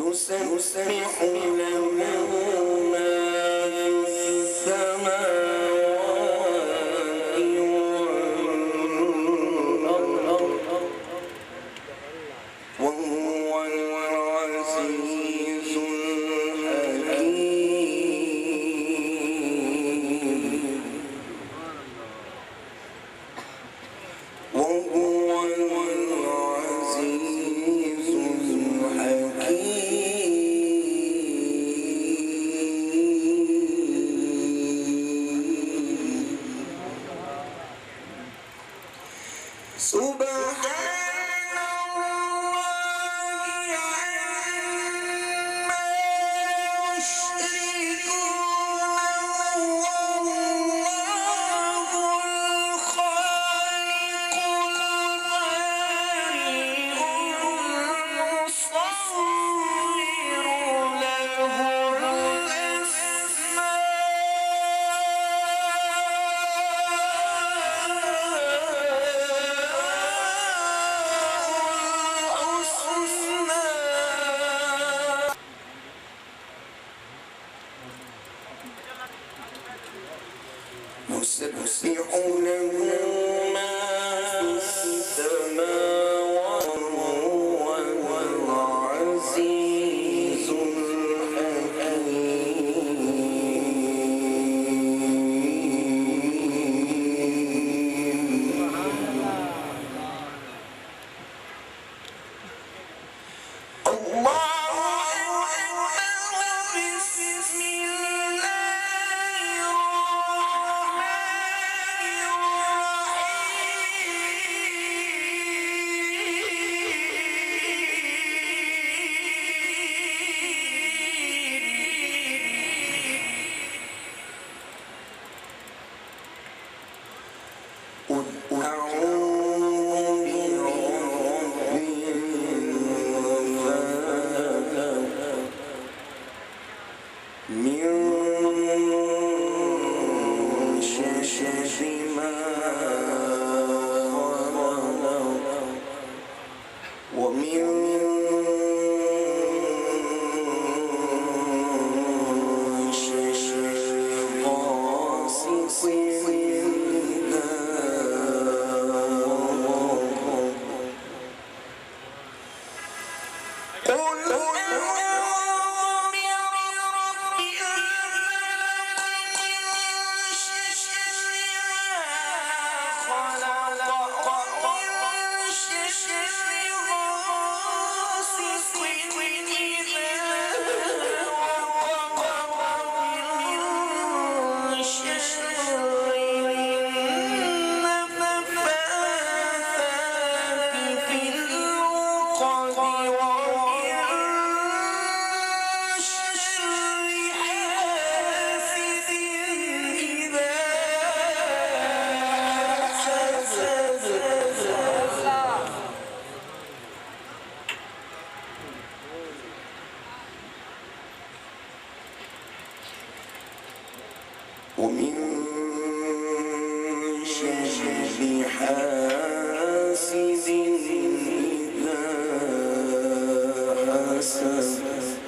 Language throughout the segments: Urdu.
يسبح له ما في السماوات والأرض وهو العزيز الحكيم وهو العزيز الحكيم سبحان الله عما يشركون والله الخالق البارئ المصور له يسبح له ما في السماوات وهو العزيز الحكيم الله أكبر بسم الله ومن شر حاسد إذا حسد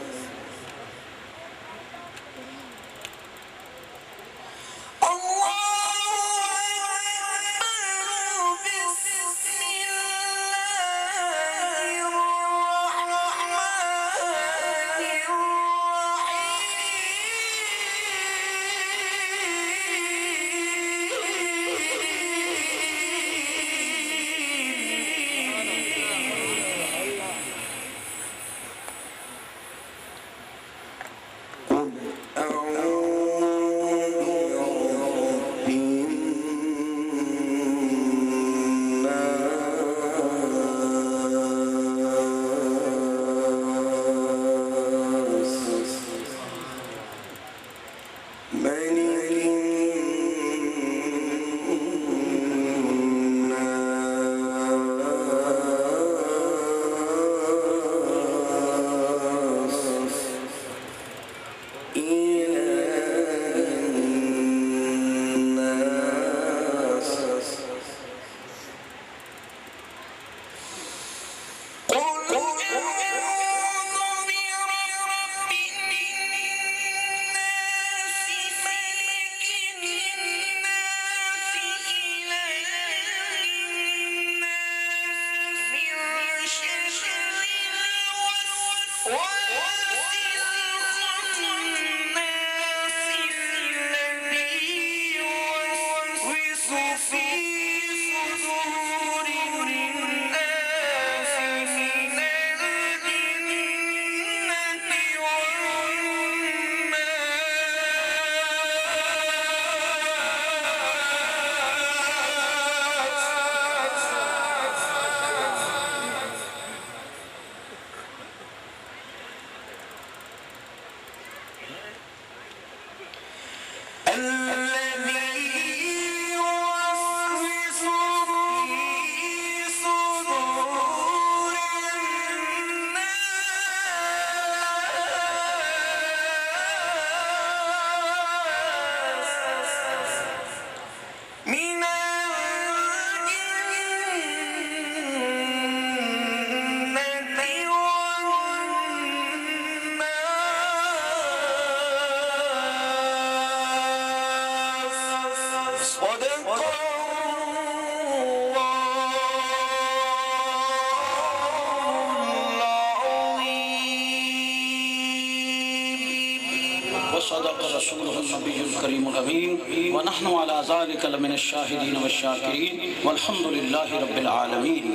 وصدق رسوله النبي الكريم الأمين ونحن على ذلك لمن الشاهدين والشاكرين والحمد لله رب العالمين۔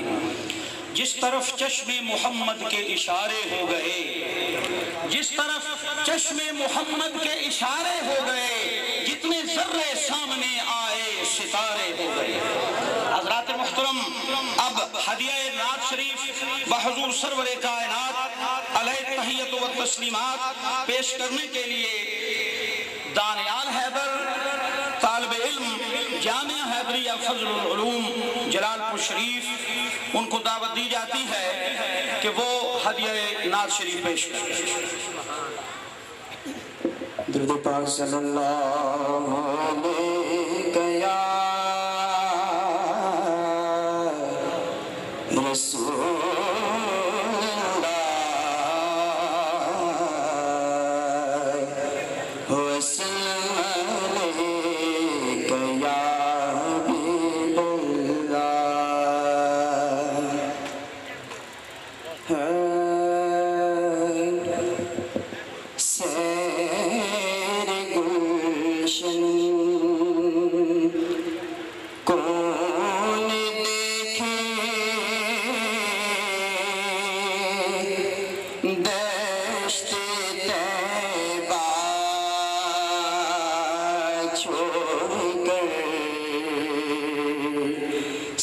جس طرف چشم محمد کے اشارے ہو گئے، جس طرف چشم محمد کے اشارے ہو گئے، جتنے ذرے سامنے آئے ستارے ہو گئے۔ حضرات محترم، اب ہدیہ نعت شریف بحضور سرور کائنات علیہ تحیت و تسلیمات پیش کرنے کے لیے دانیال حیدر، طالب علم جامعہ حیدریہ فضل العلوم جلال پور شریف، ان کو دعوت دی جاتی ہے کہ وہ ہدیہ نعت شریف پیش کریں۔ درود پاک صلی اللہ علیہ یا رسول اللہ وسلم علیک یا حبیب اللہ۔ سیر گلشن کون دیکھے دشت طیبہ چھوڑ کر،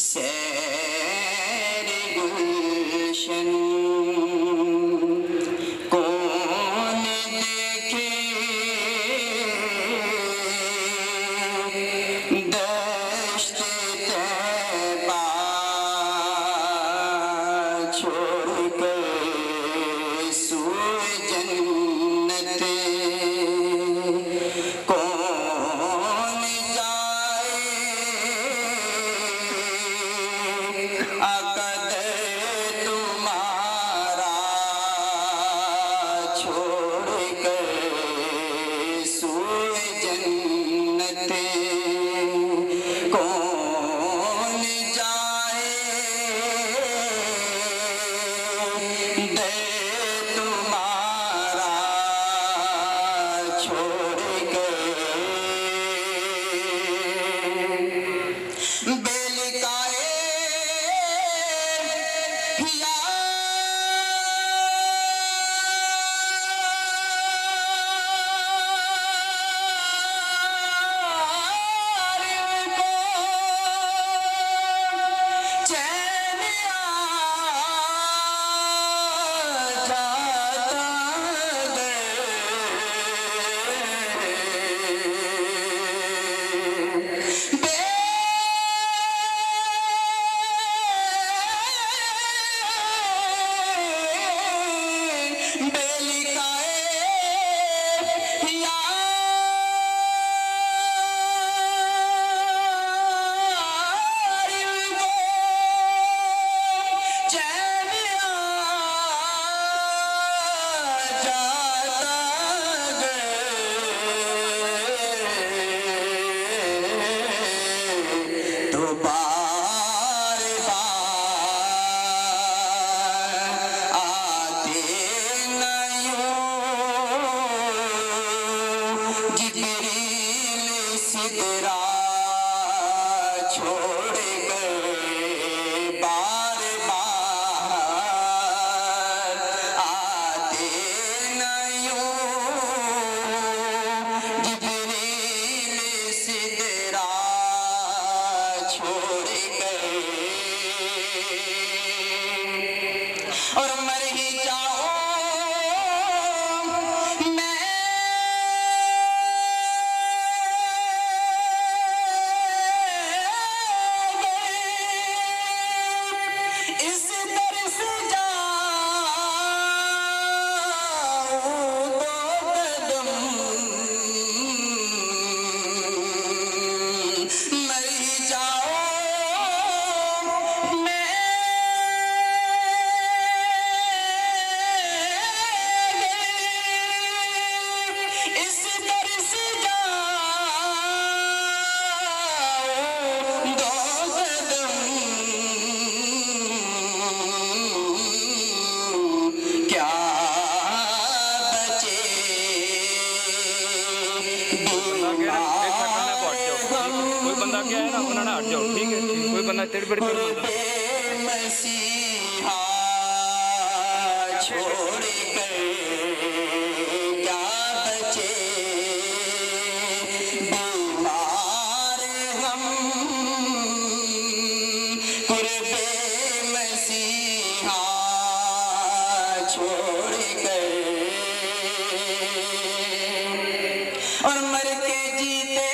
سیر گلشن کون دیکھے دشت طیبہ چھوڑ کر، سوئے جنت کون جائے، اقدر تمہارا چھوڑ کر، سوئے جنت کون جائے، در تمہارا چھوڑ کر۔ بے لکائے اور مر ہی جاؤں میں اس در سے جاؤں دو قدم، مر ہی جاؤں میں بنانا ہٹ جاؤ ٹھیک ہے کوئی بندہ تیڑ بڑی کر قرب مسیحا چھوڑ کر کیا بچے بیمار ہم قرب مسیحا چھوڑ کر اور مر کے جیتے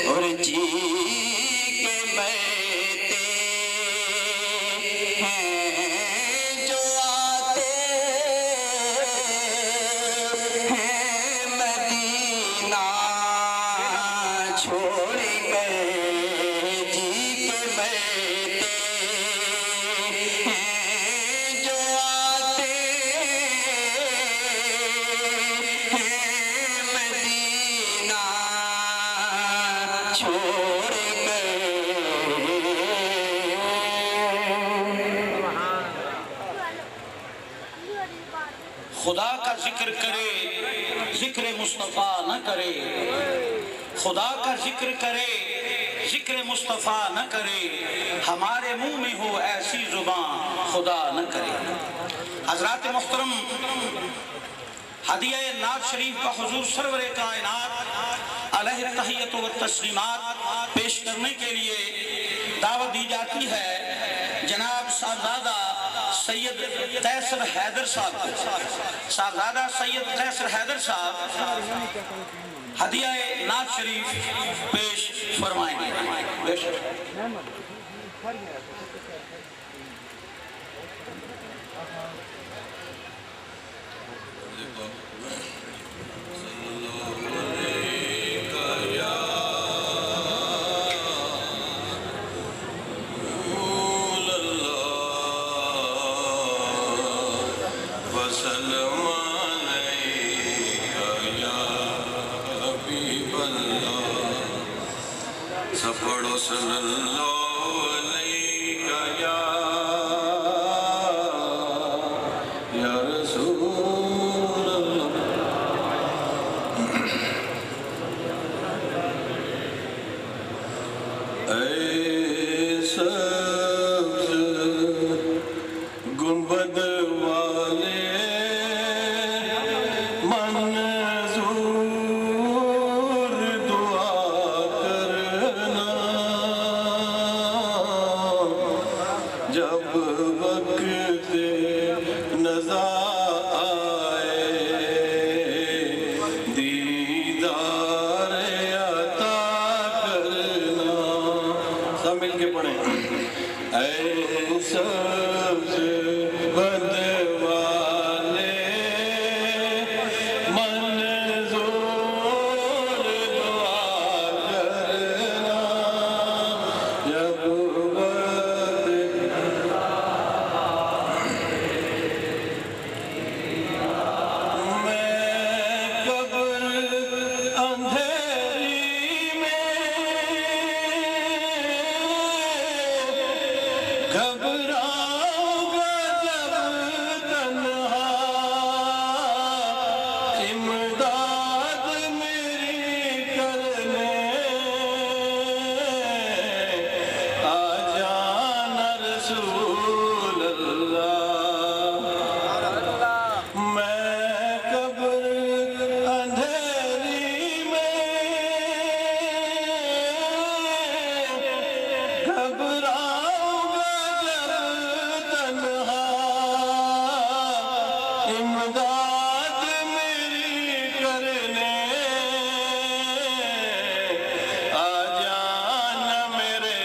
اور جی کے مرتے ہیں جو آتے ہیں مدینہ چھوڑ کر جی کے مرتے ہیں جو آتے ہیں مدینہ چھوڑ کر خدا کا ذکر کرے ذکر مصطفیٰ نہ کرے خدا کا ذکر کرے ذکر مصطفیٰ نہ کرے ہمارے منہ میں ہو ایسی زبان خدا نہ کرے حضرات محترم ہدیہ نعت شریف کا حضور سرور کائنات علیہ التحیت و تسلیمات پیش کرنے کے لیے دعوت دی جاتی ہے جناب صاحبزادہ سید قیصر حیدر صاحب کو صاحبزادہ سید قیصر حیدر صاحب ہدیہ نعت شریف پیش فرمائیں گے بے شک پڑھو صلی اللہ علیہ یا رسول اللہ اے سبز گنبد والے جب وقت نظر آئے دیدار عطا کرنا سب مل کے پڑھیں اے سبز بد والے منظور دعا کرنا جب گھبراؤں گا جب تنہا امداد میری کرنے آ جانا رسول اللہ میں قبر اندھیری میں گھبراؤں گا امداد میری کرنے آ جانا میرے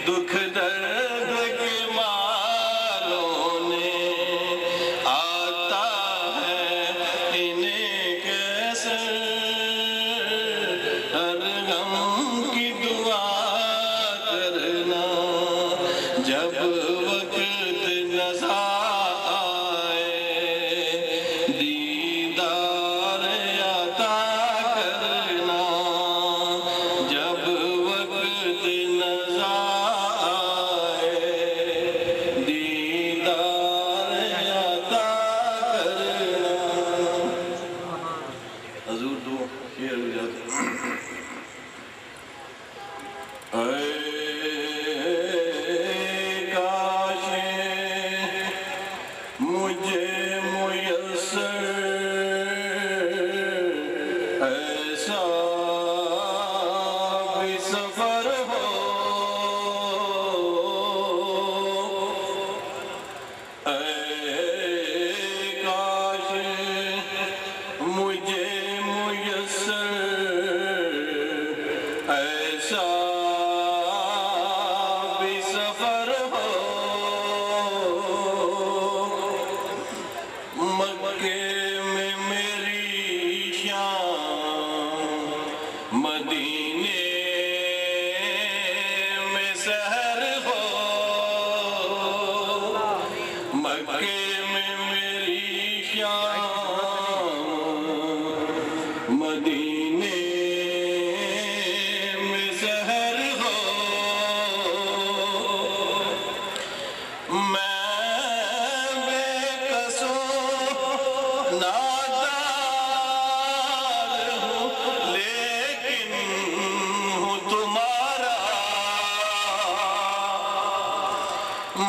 دکھ درد کے ماروں نے آتا ہے انہیں کیسے ہر غم کی دعا کرنا جب وقت نظر آئے دیدار عطا کرنا جب وقت نظر آئے دیدار عطا کرنا حضور دو شعر ہو جاتے کاش مجھے میسر ایسا بھی سفر ہو کاش مجھے میسر ایسا بھی سفر ہو مکے میں میری شام مدینے میں سحر ہو مکے میں میری شام مدینے میں سحر ہو میں بے کس و نادار ہوں لیکن ہوں تمہارا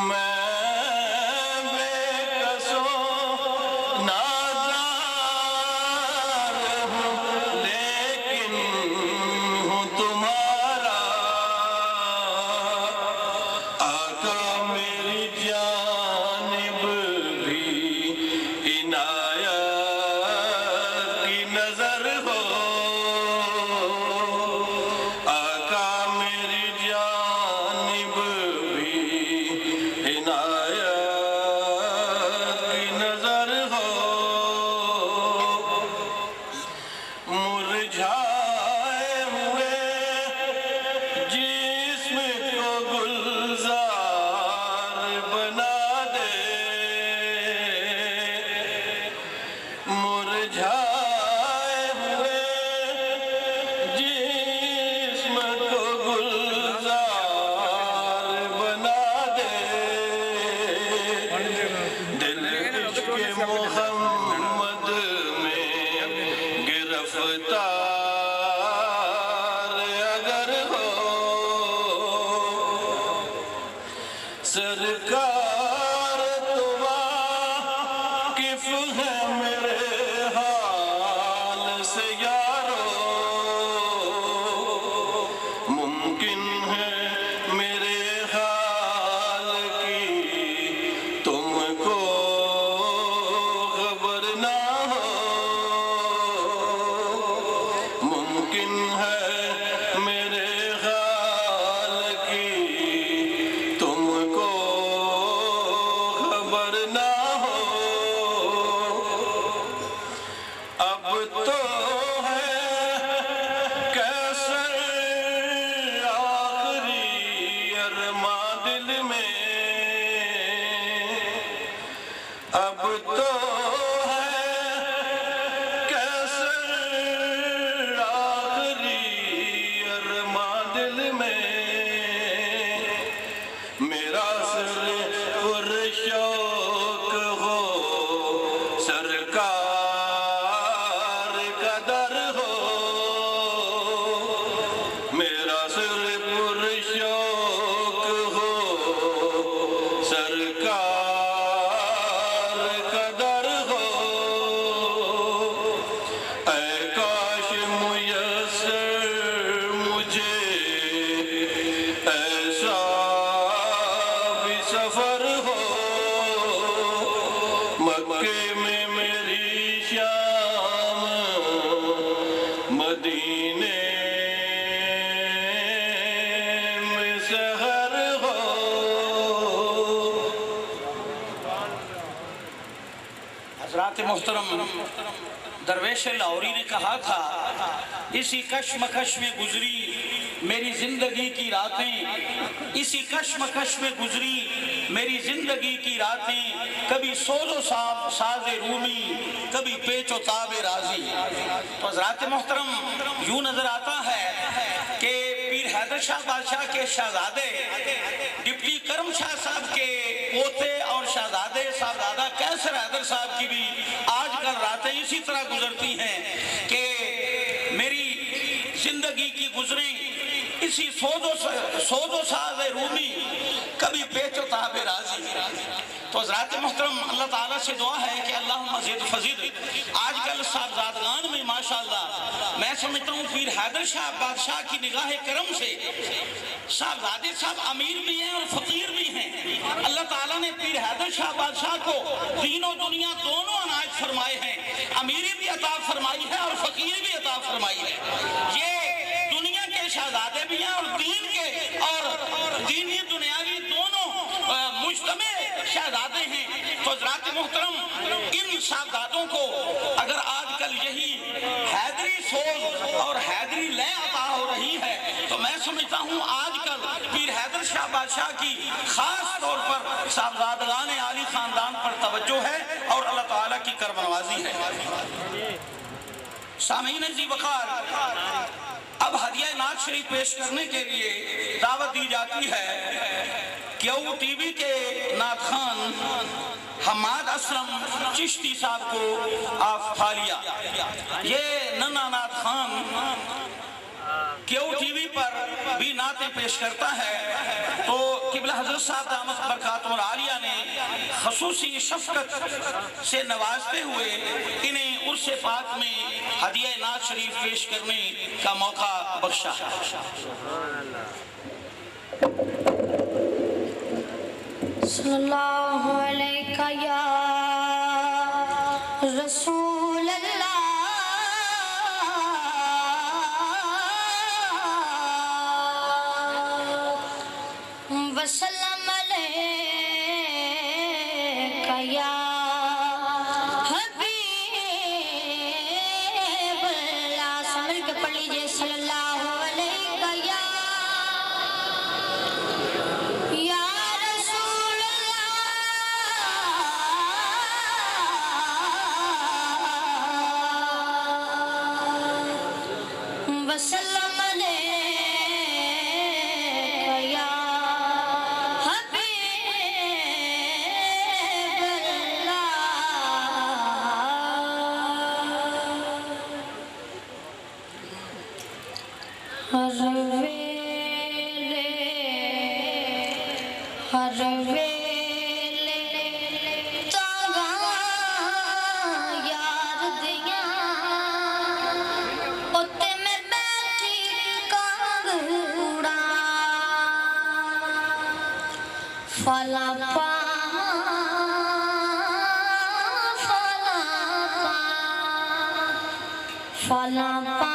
میں بے کس و نادار ہوں لیکن ہوں تمہارا آقا میری جانب بھی عنایت کی نظر ہو آقا میری جانب بھی عنایت کی نظر ہو مرجھائے ہوئے جسم کو گلزار بنا دے مرجھائے ہوئے جسم کو گلزار بنا دے دل عشق محمد میں گرفتار اگر ہو سرکار تو واقف ہے میرے حال سے یارو ممکن ہے میرے حال کی تم کو خبر نہ ہو ممکن ہے میرے حال کی تم کو خبر نہ ہو اب تو ہے کیسر آخری ارماں دل میں اب تو ہے کیسر آخری ارماں دل میں میرا سر پر شوق ہو سرکار کا در ہو میرا سر پر شوق ہو سرکار کا در ہو اے کاش میسر مجھے ایسا بھی سفر ہو مکے میں میری شام مدینے میں سحر حضرات محترم درویش لاہوری نے کہا تھا اسی کشمکش میں گزری میری زندگی کی راتیں، اسی کشمکش میں گزری میری زندگی کی راتیں، کبھی سوز و ساز رومی، کبھی پیچ و تاب رازی۔ تو حضرات محترم یوں نظر آتا ہے کہ پیر حیدر شاہ بادشاہ کے شہزادے ڈپٹی کرم شاہ صاحب کے پوتے اور شہزادے صاحبزادہ کیسر حیدر صاحب کی بھی آج کل راتیں اسی طرح گزرتی ہیں کہ میری زندگی کی گزریں اسی سوز و ساز رومی، کبھی پیچ و تاب رازی۔ تو حضرات محترم اللہ تعالیٰ سے دعا ہے کہ اللہم زد فزد۔ آج کل صاحبزادگان میں ماشاءاللہ میں سمجھتا ہوں پیر حیدر شاہ بادشاہ کی نگاہ کرم سے صاحبزادے صاحب امیر بھی ہیں اور فقیر بھی ہیں۔ اللہ تعالیٰ نے پیر حیدر شاہ بادشاہ کو دین و دنیا دونوں عنایت فرمائے ہیں، امیری بھی عطا فرمائی ہے اور فقیر بھی عطا فرمائی ہے۔ یہ دنیا کے شہزادے بھی ہیں اور دین کے اور دینی دنیاوی دونوں مجتمع شہزادے ہیں۔ تو حضرات محترم ان صاحبزادوں کو اگر آج کل یہی حیدری سوز اور حیدری لے عطا ہو رہی ہے تو میں سمجھتا ہوں آج کل پیر حیدر شاہ بادشاہ کی خاص طور پر صاحبزادگان عالی خاندان پر توجہ ہے اور اللہ تعالیٰ کی کرم نوازی ہے۔ سامعین عزیز وقار، اب ہدیہ نعت شریف پیش کرنے کے لیے دعوت دی جاتی ہے کیو ٹی وی کے نعت خوان حماد اسلم چشتی صاحب کو آف تھالیہ۔ یہ ننا نعت خوان کیو ٹی وی پر بھی نعتیں پیش کرتا ہے، تو قبلہ حضرت صاحب دامت برکاتہ العالیہ نے خصوصی شفقت سے نوازتے ہوئے انہیں عرس پاک میں ہدیہ نعت شریف پیش کرنے کا موقع بخشا ہے۔ صلی اللہ علیہ یا رسول اللہ وسلم علیہ یا حبیب اللہ۔ سمجھ کے پڑھ لیجئے صلی اللہ علیہ یا رسول اللہ وسلم علیہ یا ہر ویلے تاغاں یار دیاں اُتے میں بیٹھی کانگڑا فلا پا فلا پا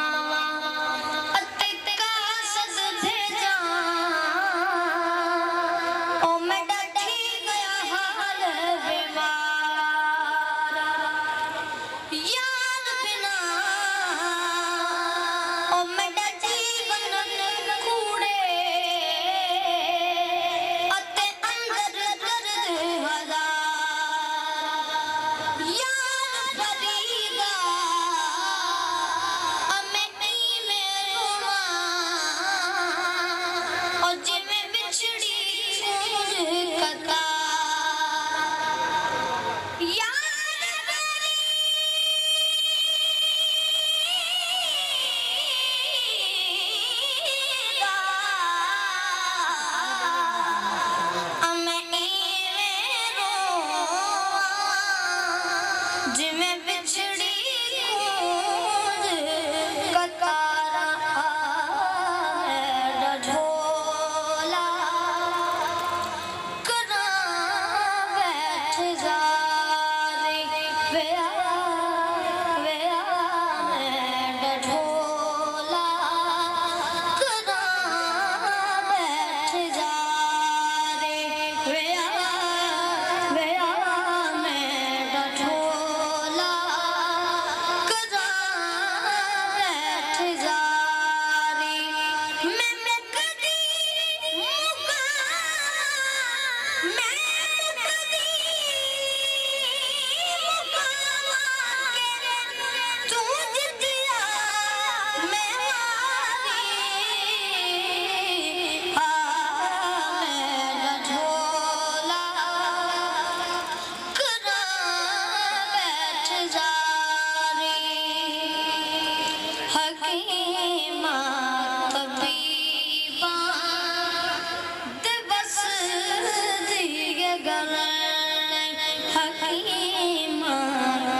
حکیم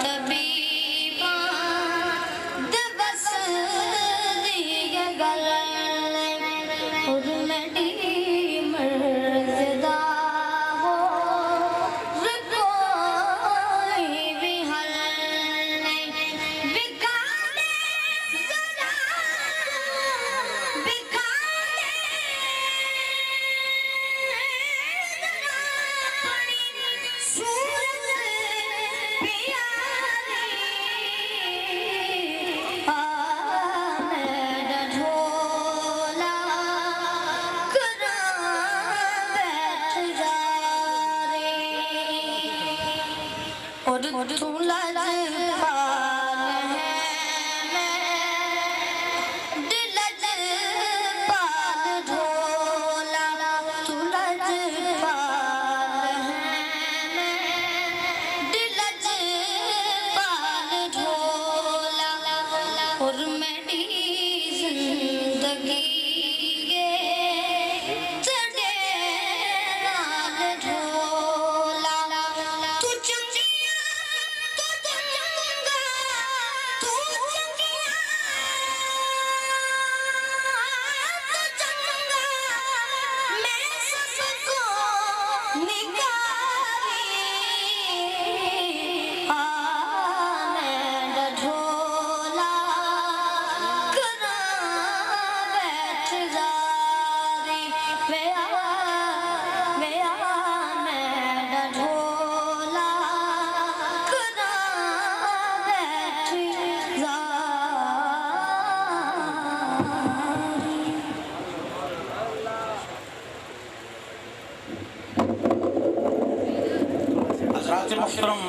طبیبا دبس دیگه گل خود مڈی مرزدہ ہو رکوئی بھی حل بکانے ذرا بکانے پڑی صورت پیاری آمد ڈھولا کرا بیٹھ جا رے اور تو لجپال ہے میں لجپال ڈھولا تو لجپال ہے میں لجپال ڈھولا اور میری زندگی تڑے نال ڈھولا تو چنگیا تو چنگا تو چنگیا تو چنگا میں سب کو نگاری آمد ڈھولا کرا بیٹھ جا رے وے آمد ڈھولا کرا بیٹھ جا حضرات محترم،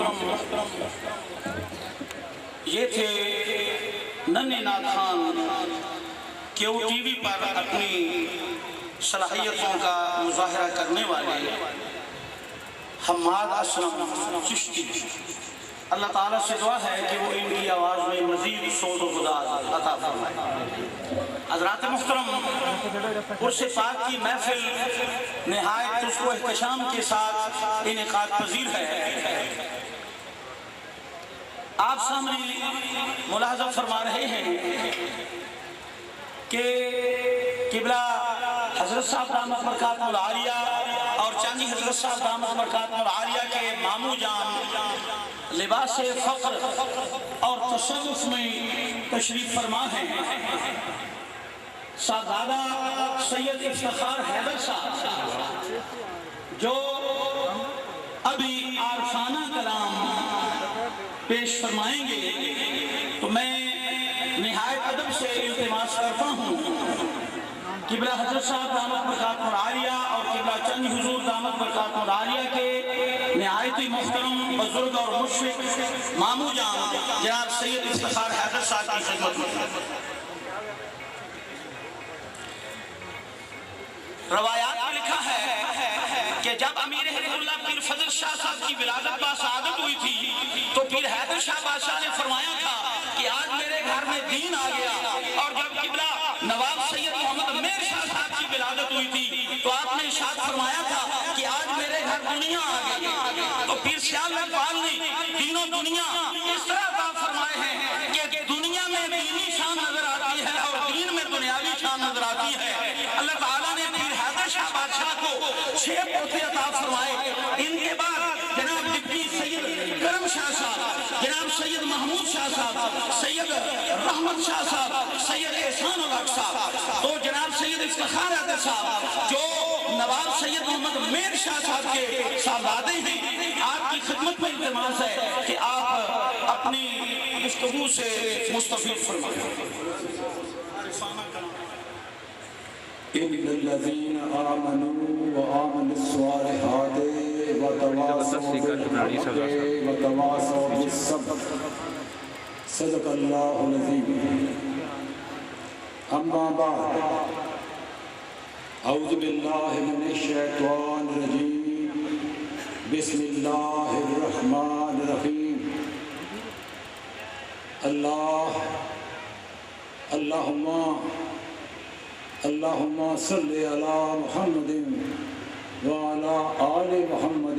یہ تھے ننھے نادخان کہ وہ ٹی وی پر اپنی صلاحیتوں کا مظاہرہ کرنے والے حماد اسلم چشتی۔ اللہ تعالیٰ سے دعا ہے کہ وہ ان کی آواز میں مزید صوت و غداد عطا فرمائے۔ حضرات محترم، عرس پاک کی محفل نہایت تشک و احتشام کے ساتھ انعقاد پذیر ہے۔ آپ سامنے ملاحظہ فرما رہے ہیں کہ قبلہ حضرت صاحب دامت برکاتہ العالیہ اور چاندی حضرت صاحب دامت برکاتہ العالیہ کے مامو جان لباس فخر اور تصرف میں تشریف فرما ہیں۔ صاحبزادہ سید افتخار حیدر صاحب جو ابھی عارفانہ کلام پیش فرمائیں گے، تو میں نہایت ادب سے التماس کرتا ہوں قبلہ حضرت صاحب دامت برکاتہ العالیہ اور قبلہ چند حضور دامت برکاتہ العالیہ کے نہایت محترم بزرگ اور مشفق مامو جان جناب سید افتخار حیدر صاحب کی خدمت میں۔ روایات میں لکھا ہے کہ جب امیر حضرت اللہ پیر فضل شاہ صاحب کی ولادت باسعادت ہوئی تھی تو پیر حیدر شاہ بادشاہ نے فرمایا تھا کہ آج میرے گھر میں دین آ گیا، اور جب قبلہ نواب سید محمد میر شاہ صاحب کی ولادت ہوئی تھی تو آپ نے ارشاد فرمایا تھا کہ آج میرے گھر دنیا آ گئی۔ تو پیر سیال اقبال نے دین و دنیا اس طرح عطا فرمائے ہیں کہ دنیا میں دینی شان نظر آتی ہے اور دین میں دنیاوی شان نظر آتی ہے۔ اللہ تعالیٰ نے پیر حیدر شاہ بادشاہ کو 6 پوتے عطا فرمائے۔ ان کے بعد جناب ڈپٹی سید کرم شاہ صاحب، جناب سید محمود شاہ صاحب، سید رحمت شاہ صاحب، سید احسان الحق صاحب، تو جناب سید افتخار حیدر صاحب جو نواب سید محمد میر شاہ صاحب کے صاحبزادے ہیں، آپ کی خدمت میں التماس ہے کہ آپ اپنی گفتگو سے مستفید فرمائیں۔ إن الذين آمنوا وعملوا الصالحات وتواصوا بالحق وتواصوا بالصبر صدق الله العظيم۔ أما بعد، أعوذ بالله من الشيطان الرجيم، بسم الله الرحمن الرحيم۔ اللهم صل على محمد وعلى آل محمد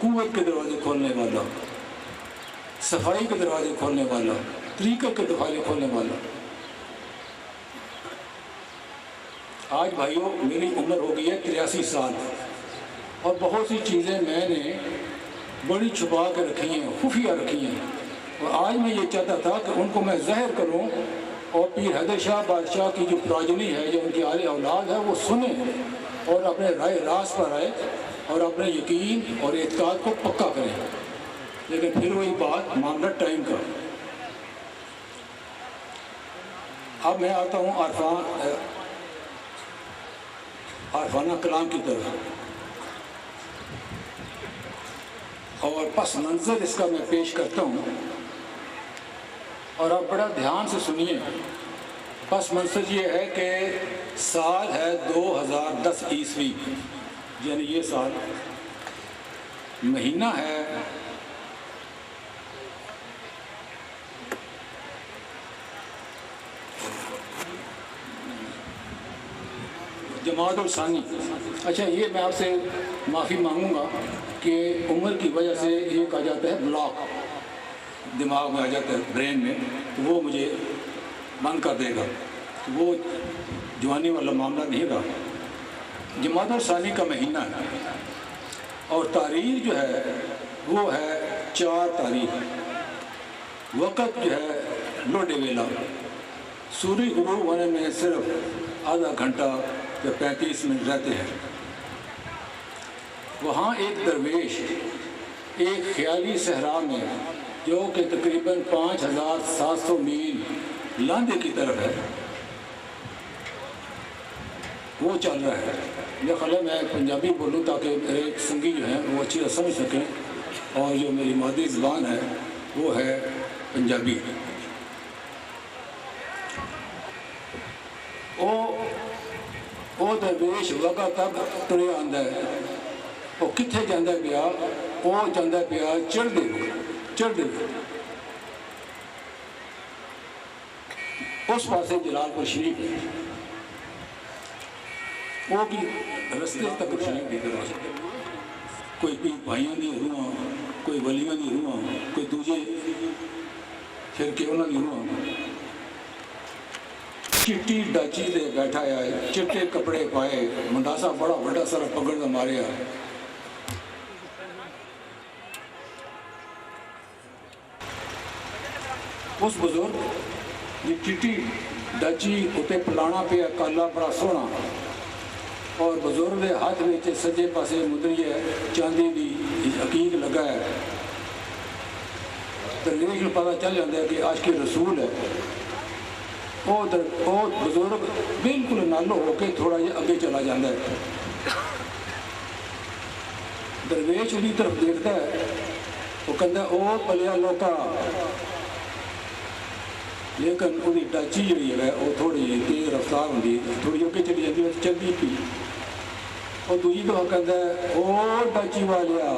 قوت کے دروازے کھولنے والا، صفائی کے دروازے کھولنے والا، طریقت کے دروازے کھولنے والا۔ آج بھائیوں میری عمر ہو گئی ہے 83 سال، اور بہت سی چیزیں میں نے بڑی چھپا کے رکھی ہیں، خفیہ رکھی ہیں، اور آج میں یہ چاہتا تھا کہ ان کو میں ظاہر کروں، اور پیر حیدر شاہ بادشاہ کی جو پراجنی ہے، جو ان کی آل اولاد ہے، وہ سنیں اور اپنے رائے راست پر آئے اور اپنے یقین اور اعتقاد کو پکا کریں۔ لیکن پھر وہی بات، معاملہ ٹائم کا۔ اب میں آتا ہوں عارفانہ کلام کی طرف، اور پس منظر اس کا میں پیش کرتا ہوں، اور آپ بڑا دھیان سے سنیے۔ پس منظر یہ ہے کہ سال ہے 2010 عیسوی، یعنی یہ سال، مہینہ ہے جماعت الثانی۔ اچھا، یہ میں آپ سے معافی مانگوں گا کہ عمر کی وجہ سے یہ کہا جاتا ہے بلاک دماغ میں آ جاتا ہے، برین میں، تو وہ مجھے بند کر دے گا، وہ جوانی والا معاملہ نہیں رہا۔ جماعت الثانی کا مہینہ ہے، اور تاریخ جو ہے وہ ہے 4 تاریخ۔ وقت جو ہے لوڈے ویلا، سورج غروب ہونے میں صرف آدھا گھنٹہ یا 35 منٹ رہتے ہیں۔ وہاں ایک درویش ایک خیالی صحرا میں، جو کہ تقریباً 5700 میل لاندے کی طرف ہے، وہ چل رہا ہے۔ میرا خیال ہے میں پنجابی بولوں تاکہ میرے سنگی جو ہیں وہ اچھی طرح سمجھ سکیں، اور جو میری مادری زبان ہے وہ ہے پنجابی۔ وہ درویش وقت تک ترے آندا ہے، وہ کتنے جانا پیا؟ وہ جانا پیا چڑھتے اس پاسے جلال پور شریف ہے، وہ بھی رستے تک شریف کی طرف، کوئی بھائیوں کی روحاں، کوئی ولیوں کی روحاں، کوئی دوجے فرقے انہوں کی روحاں، چٹی ڈاچی دے بیٹھا ہے، چٹے کپڑے پائے، منڈاسا بڑا بڑا سارا پگڑ دا ماریا۔ اس بزرگ یہ چٹی ڈاچی اتنے پلانا پیا کالا بڑا سونا، اور بزرگ دے ہاتھ میں سجے پاسے مدری ہے چاندی دی عقیق لگا ہے۔ درویش کو پتہ چل جاتا ہے کہ عاشق رسول ہے۔ وہ بزرگ بالکل نالو ہو کے تھوڑا جہا اگے چلا جاتا ہے۔ درویش انہی طرف دیکھتا ہے، وہ کہتا ہے او پلیا لوکا، لیکن وہی ڈاچی جڑی ہے وہ تھوڑی تیز رفتار ہوتی ہے، تھوڑی اگے چلی جاتی ہے، چلتی پی۔ اور دوسری دفعہ کہتا ہے او ڈاچی والیا۔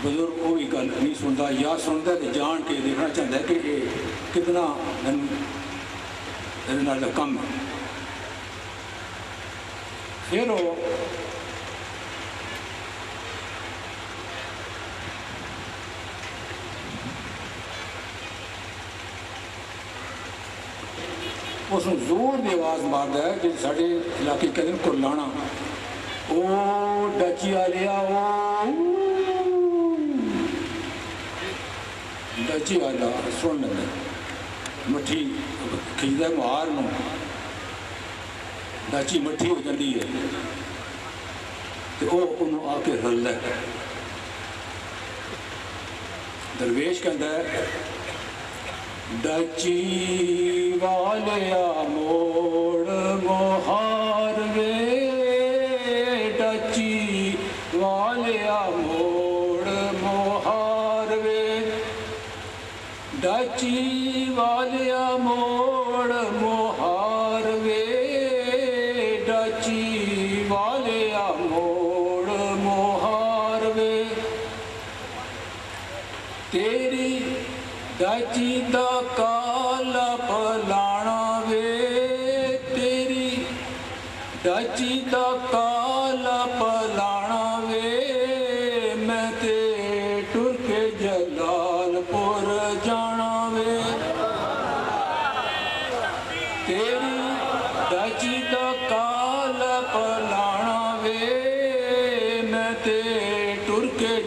بزرگ وہی گل نہیں سنتا، یا سنتا ہے تو جان کے دیکھنا چاہتا ہے کہ یہ کتنا کم ہے۔ پھر وہ اس میں زور دی آواز مارتا ہے، جس ساڑے علاقے کہتے ہیں کرلانا، او ڈاچی آلیا، او ڈاچی آلیا سن لگا، مٹھی کھیجدہ مہار نو، ڈاچی مٹھی ہو جاتی ہے، تو وہ انہوں آ کے رلتا ہے۔ درویش کہتا ہے ڈاچی والیا موڑ مہار وے، ڈاچی والیا موڑ مہار وے، ڈاچی والیا موڑ مہار وے، ڈاچی والیا موڑ مہار وے، تیری ڈاچی دا کالا پلانا وے، تیری ڈاچی دا کالا پلانا وے، میں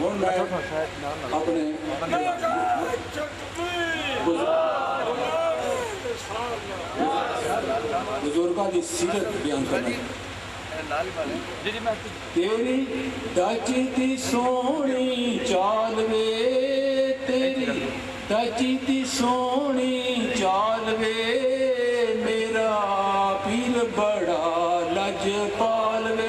ਹੁਣ ਮੈਂ ਆਪਣੇ ਬਜ਼ੁਰਗਾਂ ਦੀ ਸੀਰਤ ਬਿਆਨ ਕਰਨਾ ਤੇਰੀ ਡਾਚੀ ਦੀ ਸੋਹਣੀ ਚਾਲ ਵੇ ਤੇਰੀ ਡਾਚੀ ਦੀ ਸੋਹਣੀ ਚਾਲ ਵੇ ਮੇਰਾ ਪੀਰ ਬੜਾ ਲਜਪਾਲ ਵੇ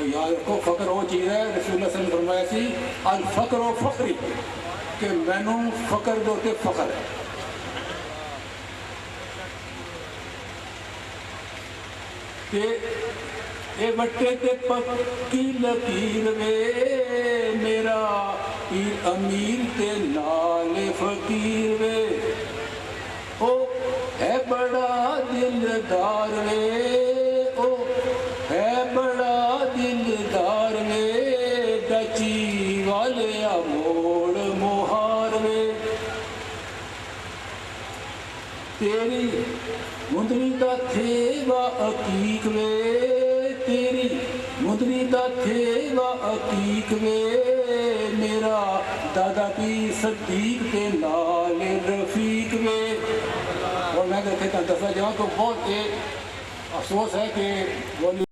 اور یاد رکھو فقر وہ چیز ہے رسول اللہ صلی اللہ علیہ وسلم نے فرمایا سی الفقر و فقری کہ مینوں فقر دے تے فخر ہے کہ اے بٹے تے پکی لکیر وے میرا پیر امیر تے نال فقیر وے او ہے بڑا دلدار وے او ہے بڑا دلدار وے ڈچی والے موڑ مہار وے تیری مندری دا تھیوا عقیق وے تیری مندری دا تھیوا عقیق وے میرا دادا پیر صدیق کے نال رفیق وے اور میں کہتے ہیں دسا جہاں تو بہت افسوس ہے کہ